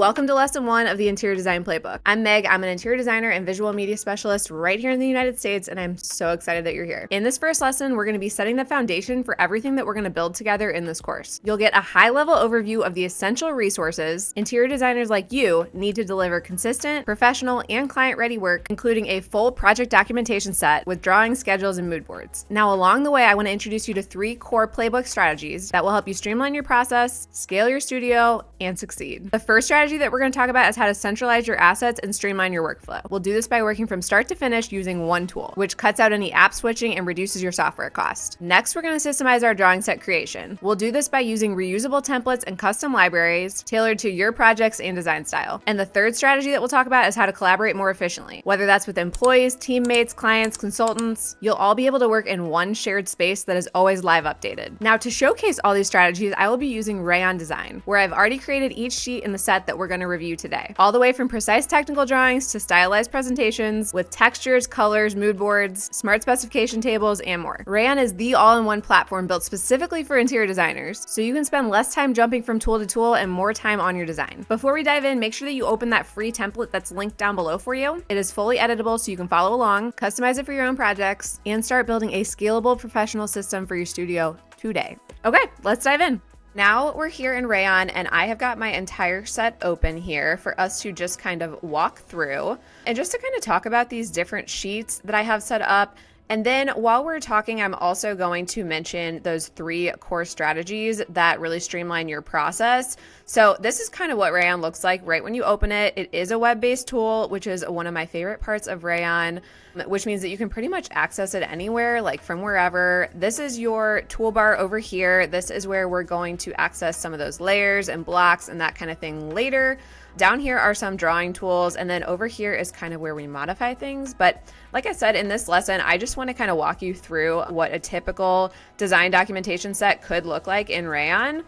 Welcome to lesson 1 of the interior design playbook. I'm Meg. I'm an interior designer and visual media specialist right here in the United States, and I'm so excited that you're here. In this first lesson, we're going to be setting the foundation for everything that we're going to build together in this course. You'll get a high-level overview of the essential resources interior designers like you need to deliver consistent, professional, and client-ready work, including a full project documentation set with drawings, schedules, and mood boards. Now, along the way, I want to introduce you to 3 core playbook strategies that will help you streamline your process, scale your studio, and succeed. The first strategy that we're going to talk about is how to centralize your assets and streamline your workflow. We'll do this by working from start to finish using one tool, which cuts out any app switching and reduces your software cost. Next, we're going to systemize our drawing set creation. We'll do this by using reusable templates and custom libraries tailored to your projects and design style. And the third strategy that we'll talk about is how to collaborate more efficiently. Whether that's with employees, teammates, clients, consultants, you'll all be able to work in one shared space that is always live updated. Now, to showcase all these strategies, I will be using Rayon Design, where I've already created each sheet in the set that we're going to review today. All the way from precise technical drawings to stylized presentations with textures, colors, mood boards, smart specification tables, and more. Rayon is the all-in-one platform built specifically for interior designers, so you can spend less time jumping from tool to tool and more time on your design. Before we dive in, make sure that you open that free template that's linked down below for you. It is fully editable so you can follow along, customize it for your own projects, and start building a scalable professional system for your studio today. Okay, let's dive in. Now we're here in Rayon, and I have got my entire set open here for us to just kind of walk through and just to kind of talk about these different sheets that I have set up. And then while we're talking, I'm also going to mention those 3 core strategies that really streamline your process. So this is kind of what Rayon looks like right when you open it. It is a web-based tool, which is one of my favorite parts of Rayon, which means that you can pretty much access it anywhere, like from wherever. This is your toolbar over here. This is where we're going to access some of those layers and blocks and that kind of thing later. Down here are some drawing tools, and then over here is kind of where we modify things. But like I said, in this lesson, I just want to kind of walk you through what a typical design documentation set could look like in Rayon.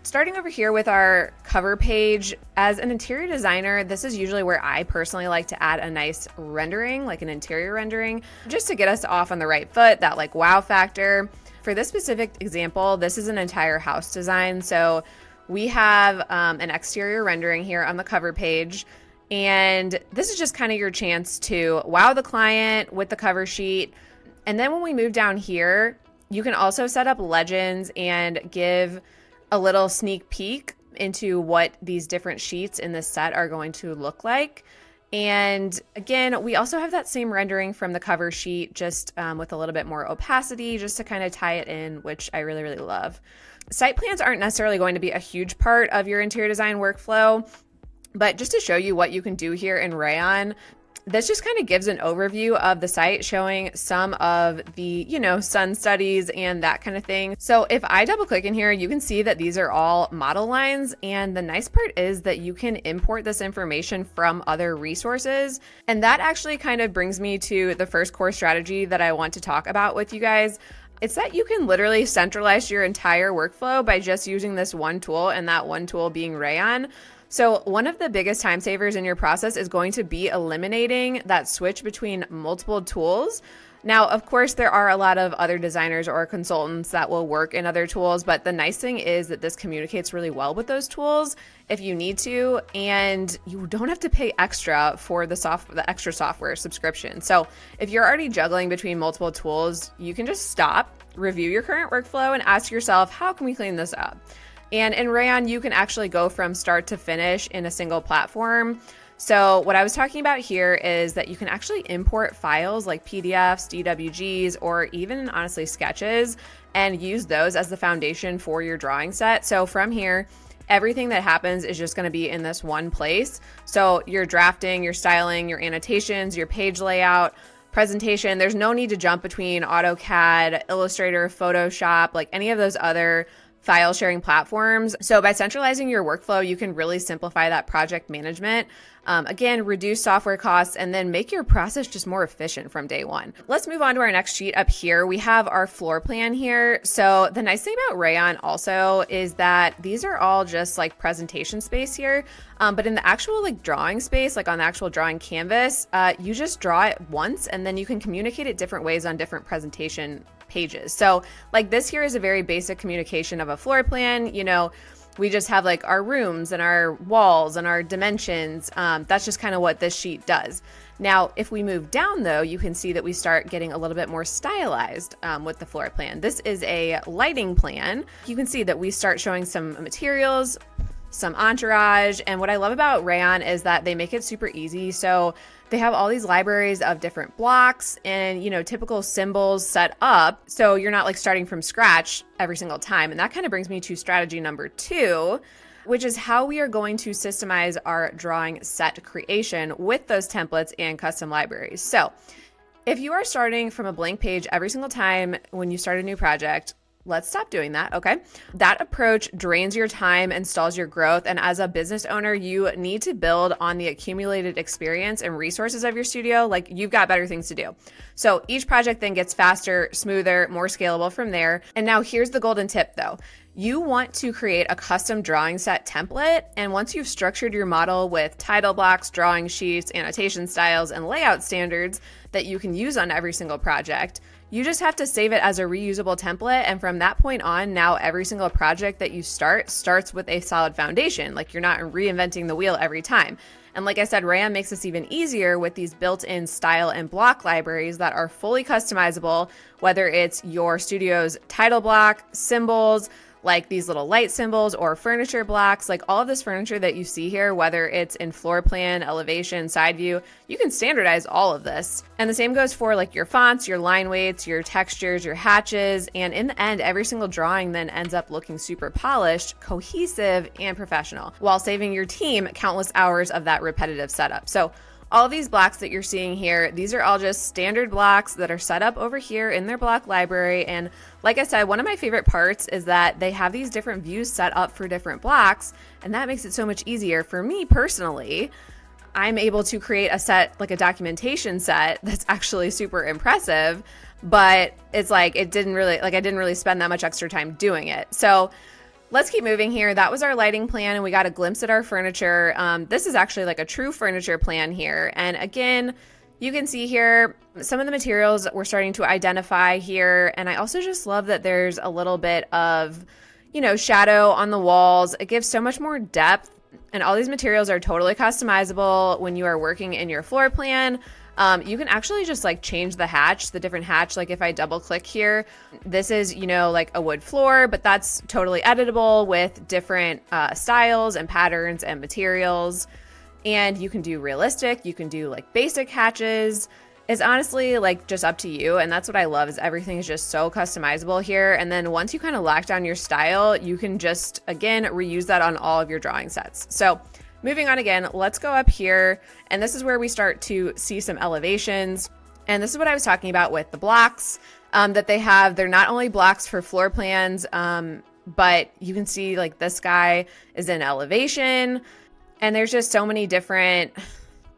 Starting over here with our cover page, as an interior designer, this is usually where I personally like to add a nice rendering, like an interior rendering, just to get us off on the right foot, that like wow factor. For this specific example, this is an entire house design. So we have an exterior rendering here on the cover page, and this is just kind of your chance to wow the client with the cover sheet. And then when we move down here, you can also set up legends and give a little sneak peek into what these different sheets in this set are going to look like. And again, we also have that same rendering from the cover sheet, just with a little bit more opacity, just to kind of tie it in, which I really, really love. Site plans aren't necessarily going to be a huge part of your interior design workflow, but just to show you what you can do here in Rayon, this just kind of gives an overview of the site, showing some of the, sun studies and that kind of thing. So if I double click in here, you can see that these are all model lines. And the nice part is that you can import this information from other resources. And that actually kind of brings me to the first core strategy that I want to talk about with you guys. It's that you can literally centralize your entire workflow by just using this one tool, and that one tool being Rayon. So one of the biggest time savers in your process is going to be eliminating that switch between multiple tools. Now, of course, there are a lot of other designers or consultants that will work in other tools, but the nice thing is that this communicates really well with those tools if you need to, and you don't have to pay extra for the extra software subscription. So if you're already juggling between multiple tools, you can just stop, review your current workflow, and ask yourself, how can we clean this up? And in Rayon, you can actually go from start to finish in a single platform. So what I was talking about here is that you can actually import files like PDFs, DWGs, or even honestly sketches, and use those as the foundation for your drawing set. So from here, everything that happens is just going to be in this one place. So your drafting, your styling, your annotations, your page layout, presentation, there's no need to jump between AutoCAD, Illustrator, Photoshop, like any of those other file sharing platforms. So by centralizing your workflow, you can really simplify that project management. Again, reduce software costs, and then make your process just more efficient from day one. Let's move on to our next sheet up here. We have our floor plan here. So the nice thing about Rayon also is that these are all just like presentation space here. But in the actual like drawing space, like on the actual drawing canvas, you just draw it once, and then you can communicate it different ways on different presentation pages. So like this here is a very basic communication of a floor plan. We just have like our rooms and our walls and our dimensions. That's just kind of what this sheet does. Now, if we move down though, you can see that we start getting a little bit more stylized with the floor plan. This is a lighting plan. You can see that we start showing some materials, some entourage. And what I love about Rayon is that they make it super easy. So they have all these libraries of different blocks and, typical symbols set up. So you're not like starting from scratch every single time. And that kind of brings me to strategy number 2, which is how we are going to systemize our drawing set creation with those templates and custom libraries. So if you are starting from a blank page every single time when you start a new project, let's stop doing that, okay? That approach drains your time and stalls your growth. And as a business owner, you need to build on the accumulated experience and resources of your studio. Like, you've got better things to do. So each project then gets faster, smoother, more scalable from there. And now here's the golden tip though. You want to create a custom drawing set template. And once you've structured your model with title blocks, drawing sheets, annotation styles, and layout standards that you can use on every single project, you just have to save it as a reusable template. And from that point on, now every single project that you starts with a solid foundation. Like, you're not reinventing the wheel every time. And like I said, Rayon makes this even easier with these built-in style and block libraries that are fully customizable, whether it's your studio's title block, symbols, like these little light symbols, or furniture blocks. Like, all of this furniture that you see here, whether it's in floor plan, elevation, side view, you can standardize all of this. And the same goes for like your fonts, your line weights, your textures, your hatches. And in the end, every single drawing then ends up looking super polished, cohesive, and professional, while saving your team countless hours of that repetitive setup. So all of these blocks that you're seeing here, these are all just standard blocks that are set up over here in their block library. And like I said, one of my favorite parts is that they have these different views set up for different blocks, and that makes it so much easier for me personally. I'm able to create a set, like a documentation set, that's actually super impressive, but it's like I didn't really spend that much extra time doing it. So let's keep moving here. That was our lighting plan, and we got a glimpse at our furniture. This is actually like a true furniture plan here. And again, you can see here some of the materials we're starting to identify here. And I also just love that there's a little bit of, shadow on the walls. It gives so much more depth. And all these materials are totally customizable when you are working in your floor plan. You can actually just like change the different hatch. Like, if I double click here, this is, like a wood floor, but that's totally editable with different styles and patterns and materials. And you can do realistic, you can do like basic hatches. It's honestly like just up to you. And that's what I love, is everything is just so customizable here. And then once you kind of lock down your style, you can just, again, reuse that on all of your drawing sets. So moving on again, let's go up here. And this is where we start to see some elevations. And this is what I was talking about with the blocks that they have. They're not only blocks for floor plans, but you can see like this guy is in elevation. And there's just so many different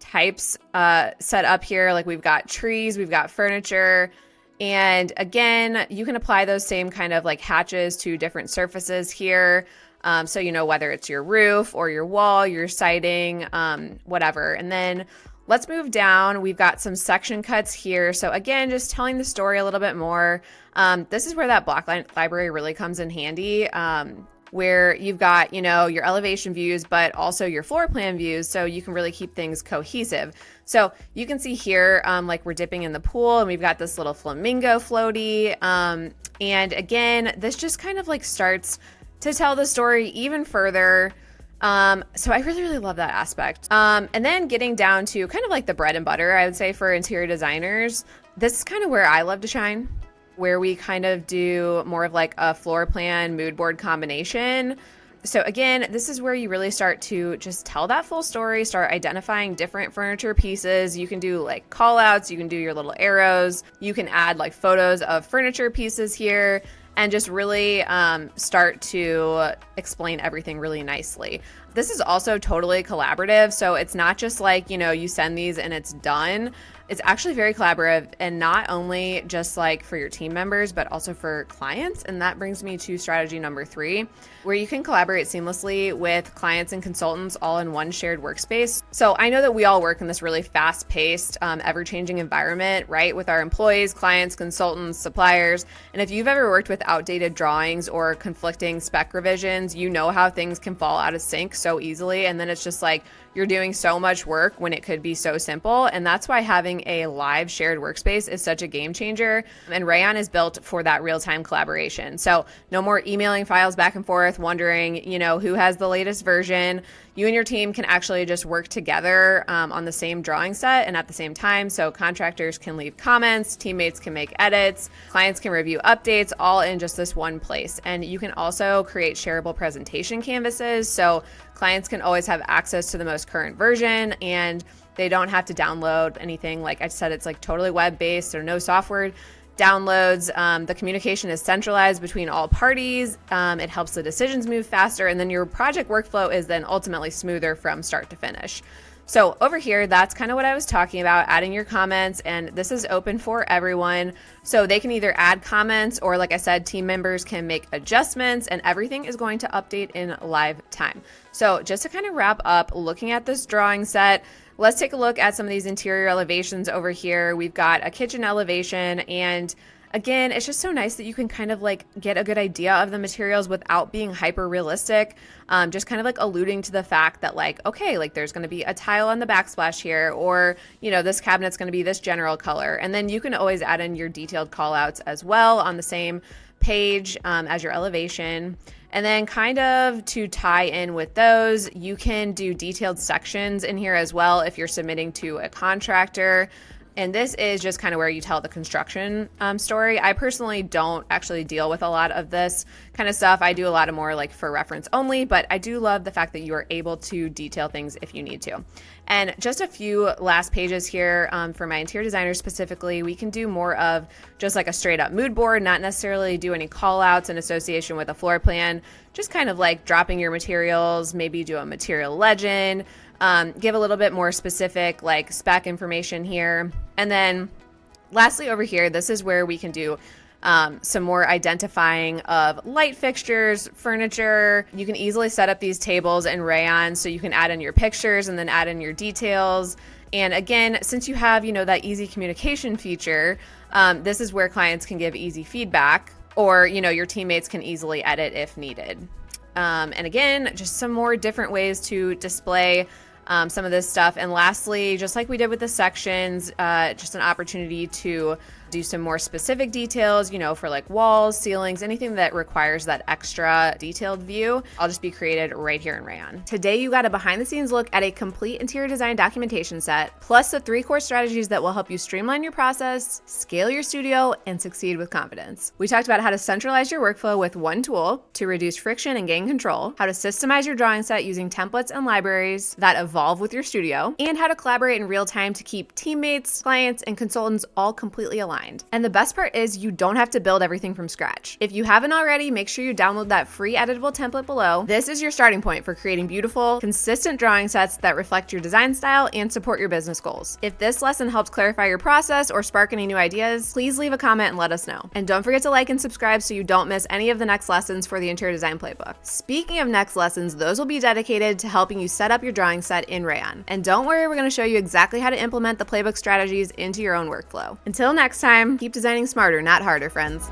types set up here. Like, we've got trees, we've got furniture. And again, you can apply those same kind of like hatches to different surfaces here. So, whether it's your roof or your wall, your siding, whatever. And then let's move down. We've got some section cuts here. So again, just telling the story a little bit more. This is where that block library really comes in handy, where you've got, your elevation views, but also your floor plan views. So you can really keep things cohesive. So you can see here, like we're dipping in the pool, and we've got this little flamingo floaty. And again, this just kind of like starts to tell the story even further. So I really, really love that aspect. And then getting down to kind of like the bread and butter, I would say, for interior designers, this is kind of where I love to shine, where we kind of do more of like a floor plan mood board combination. So again, this is where you really start to just tell that full story, start identifying different furniture pieces. You can do like call outs, you can do your little arrows, you can add like photos of furniture pieces here, and just really start to explain everything really nicely. This is also totally collaborative. So it's not just like, you send these and it's done. It's actually very collaborative, and not only just like for your team members, but also for clients. And that brings me to strategy number 3, where you can collaborate seamlessly with clients and consultants all in one shared workspace. So I know that we all work in this really fast-paced, ever-changing environment, right? With our employees, clients, consultants, suppliers. And if you've ever worked with outdated drawings or conflicting spec revisions, you know how things can fall out of sync so easily. And then it's just like, you're doing so much work when it could be so simple. And that's why having a live shared workspace is such a game changer. And Rayon is built for that real-time collaboration. So no more emailing files back and forth, wondering, who has the latest version. You and your team can actually just work together on the same drawing set and at the same time. So contractors can leave comments, teammates can make edits, clients can review updates, all in just this one place. And you can also create shareable presentation canvases. So clients can always have access to the most current version, and they don't have to download anything. Like I said, it's like totally web-based, so no software downloads. The communication is centralized between all parties. It helps the decisions move faster, and then your project workflow is then ultimately smoother from start to finish. So over here, that's kind of what I was talking about, adding your comments, and this is open for everyone. So they can either add comments or, like I said, team members can make adjustments, and everything is going to update in live time. So just to kind of wrap up looking at this drawing set, let's take a look at some of these interior elevations over here. We've got a kitchen elevation, and again, it's just so nice that you can kind of like get a good idea of the materials without being hyper realistic. Just kind of like alluding to the fact that like, okay, like there's going to be a tile on the backsplash here, or, this cabinet's going to be this general color. And then you can always add in your detailed call outs as well on the same page as your elevation. And then kind of to tie in with those, you can do detailed sections in here as well if you're submitting to a contractor. And this is just kind of where you tell the construction story. I personally don't actually deal with a lot of this kind of stuff. I do a lot of more like for reference only, but I do love the fact that you are able to detail things if you need to. And just a few last pages here for my interior designers specifically, we can do more of just like a straight up mood board, not necessarily do any call outs in association with a floor plan, just kind of like dropping your materials, maybe do a material legend, give a little bit more specific like spec information here. And then lastly over here, this is where we can do some more identifying of light fixtures, furniture. You can easily set up these tables in Rayon, so you can add in your pictures and then add in your details. And again, since you have, that easy communication feature, this is where clients can give easy feedback, or, your teammates can easily edit if needed. And again, just some more different ways to display some of this stuff. And lastly, just like we did with the sections, just an opportunity to do some more specific details, for like walls, ceilings, anything that requires that extra detailed view. I'll just be created right here in Rayon. Today, you got a behind the scenes look at a complete interior design documentation set, plus the 3 core strategies that will help you streamline your process, scale your studio, and succeed with confidence. We talked about how to centralize your workflow with one tool to reduce friction and gain control, how to systemize your drawing set using templates and libraries that evolve with your studio, and how to collaborate in real time to keep teammates, clients, and consultants all completely aligned. And the best part is you don't have to build everything from scratch. If you haven't already, make sure you download that free editable template below. This is your starting point for creating beautiful, consistent drawing sets that reflect your design style and support your business goals. If this lesson helps clarify your process or spark any new ideas, please leave a comment and let us know. And don't forget to like and subscribe so you don't miss any of the next lessons for the interior design playbook. Speaking of next lessons, those will be dedicated to helping you set up your drawing set in Rayon. And don't worry, we're going to show you exactly how to implement the playbook strategies into your own workflow. Until next time, keep designing smarter, not harder, friends.